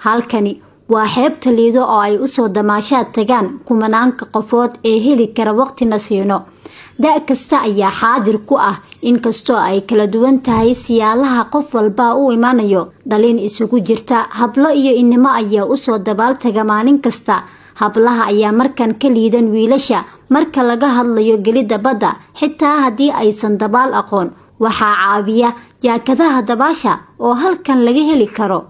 halkani waa xeebta Lido oo ay u soo damaashaad tagaan kumanaanka qofood ee heli kara waqti nasiino da kasta ayaa xaadir ku ah inkastoo ay kala duwan tahay siyaalaha qof walba u imaanayo dhalin isugu jirta hablo iyo inimo ayaa u soo dabaal taga maalin kasta hablaha ayaa markan ka liidan wiilasha marka laga hadlayo gelida badda xitaa haddii aysan dabaal aqoon waxaa caawiya jaakadaha dabaasha oo halkan laga heli karo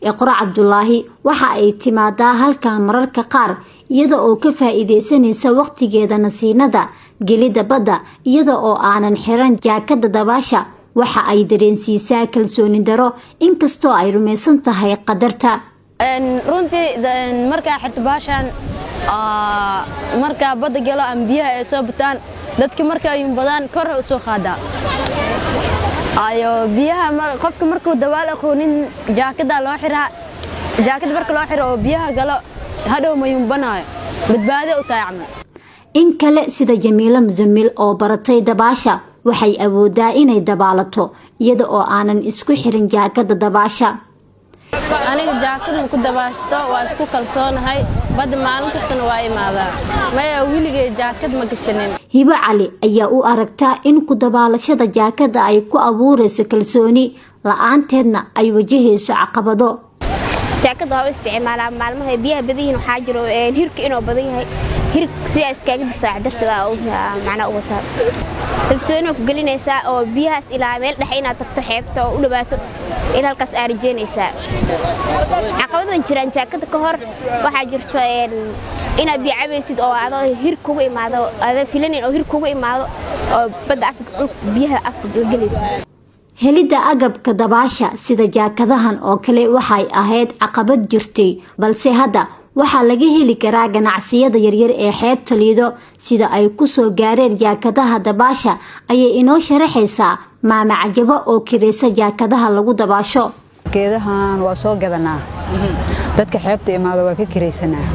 Iqra Cabdullaahi waxa ay timaadaa halkan mararka qaar iyada oo ka faa'iideysanaysa waqtigeeda nasiinada gelida badda iyada oo aanan xiran jaakada dabaasha waxa ay dareensiisaa kalsooni daro inkastoo ay rumaysan tahay qadarta runtii marka xirtabaashan marka badda galo aan biyaha ay soo bataan dadka marka ay badan kor u soo qaada ayo biyaha qofka markuu dabaal aqoonin jaakada loo xiraa jaakada marka loo xiro oo biyaha galo hadhow ma yumbanayo badbaado u tahay camal in kale sida Jamiila Muzammil oo baratay dabaasha waxay awoodaa inay dabaalato iyada oo aanan isku xirin jaakada dabaasha aniga jaakada ku dabaashto waa isku kalsoonahay badda maalin kasta waa imaadaa maya wiligay jaakad ma gashanin Hiba Cali ayaa u aragtaa in ku dabaalashada jaakada ay ku abuurayso kalsooni la'aanteedna ay wajahayso caqabado jaakada waa isticmaalaa maalmaha biyaha badiyin waxa jiro hirka inoo badan yahay hirk si ay iskaga difaac dartada oo macna u wataa kalsooni ku gelinaysa oo biyahaas ilaa meel dhex inaad tagto xeebta oo u dhawaato in halkaas aad rajeynaysa caqabadan jiraan jaakada ka hor waxa jirto inaad biyo cabaysid oo aad hir kugu imaado aad filanin oo hir kugu imaado oo badda afka biyaha afka gelaysa helida agabka dabaasha sida jaakadahan oo kale waxay ahayd caqabad jirtay balse hadda waxaa laga heli karaa ganacsiyada yaryar ee xeebta Lido sida ay ku soo gaareen jaakadaha dabaasha ayay inoo sharaxaysaa maama Cajabo oo kireysa jaakadaha lagu dabaasho geedahan waa soo gadanaa dadka xeebta imaado waa ka kireysanaa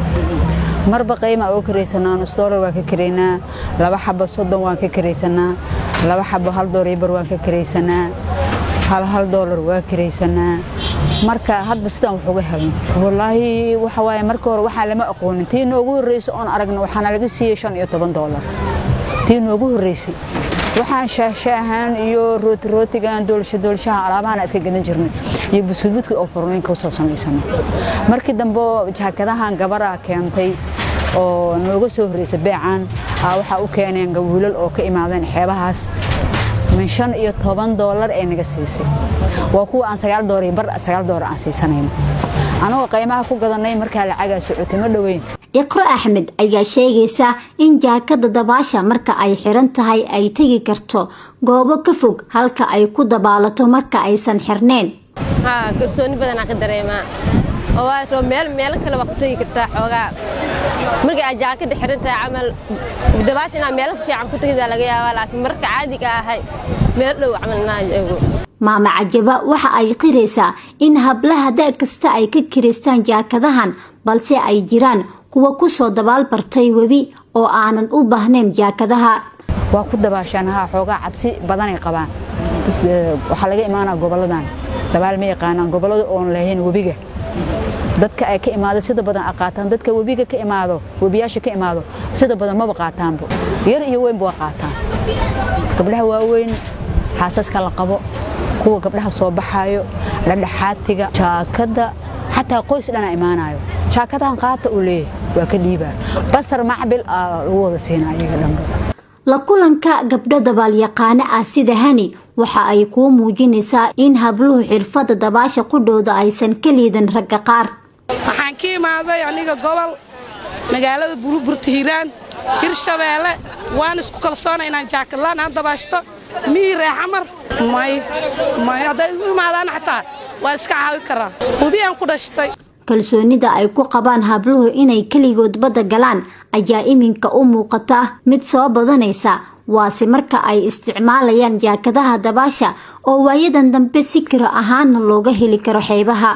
marba qiimo oo kireysanaa $1 waa ka kireynaa 2 xabo 30 waan ka kireysanaa 2 xabo $1 waan ka kireysanaa $1 waa kireysanaa marka hadba sidaan wax uga helno wallahi waxa waaye marka hore waxa lama aqoonin tii noogu horreysay oo aragna waxana laga siiyay $15 tii noogu horreysay waxaan shaahshaahan iyo rootigan doolshaha alaabahan iska gadan jirnay iyo buskuudka oo furnayn ka soo sameysano markii dambe jaakadahan gabara keentay oo nooga soo horreysay beecan waxa u keeneen gawiilal oo ka imaadeen xeebahaas من $15 ay naga siisay waa kuwa aan $9 bar $9 aan siisanayno anoo qiimaha ku gadanay marka lacag socotay ma dhaweyn Iqra Ahmed ayaa sheegaysa in jaakada dabaasha marka ay xiran tahay ay tagi karto goobo ka fog halka ay ku dabaalato marka aysan xirneen kalsooni badan aan ka dareemaa oo waa meel kale waqti kartaa xoogaa marka ay jaakada xiran tahay amal dabaashana meel fiican ku tagida laga yaabaa laakiin marka caadiga ahay meel dhow camalnaa eego maama Cajaba waxa ay qiraysaa in hablaha da kasta ay ka kireystaan jaakadahan balse ay jiraan kuwa ku soo dabaal bartay webi oo aanan u baahnayn jaakadaha waa ku dabaashanaha xoogaa cabsi badan ay qabaan waxa laga imaanaa goboladan dabaal ma yaqaanaan gobolada oo lahayn webiga dadka ay ka imaado sida badan aqaataan dadka webiga ka imaado webiyaasha ka imaado sida badan ma baqaataanbo yar iyo weyn baa qaataan gabdhaha waaweyn xaasaska la qabo kuwa gabdhaha soo baxayo la dhaxaatiga jaakada hatta qoys dhana imaanayo jaakadahan qaata u leeyahay waa ka dhiibaa basar macbil lagu wada siinayo dhanba la kulanka gabdho dabaal yaqaan ah sida Hani waxa ay ku muujinaysaa in habluhu xirfada dabaasha ku dhooda aysan ka liidan rag qaar waxaan ka imaaday aniga gobol magaalada Burburta Hiiraan Hirshabeelle waan isku kalsoonay inaan jaakad laan aan dabaashto miire xamar may haday u imaadaan xataa waa iska caawi karaa hubiyaan ku dhashtay kalsoonida ay ku qabaan habluhu inay kaligood badda galaan ayaa iminka u muuqata mid soo badanaysa waase marka ay isticmaalayaan jaakadaha dabaasha oo waayadan dambe si kiro ahaan looga heli karo xeebaha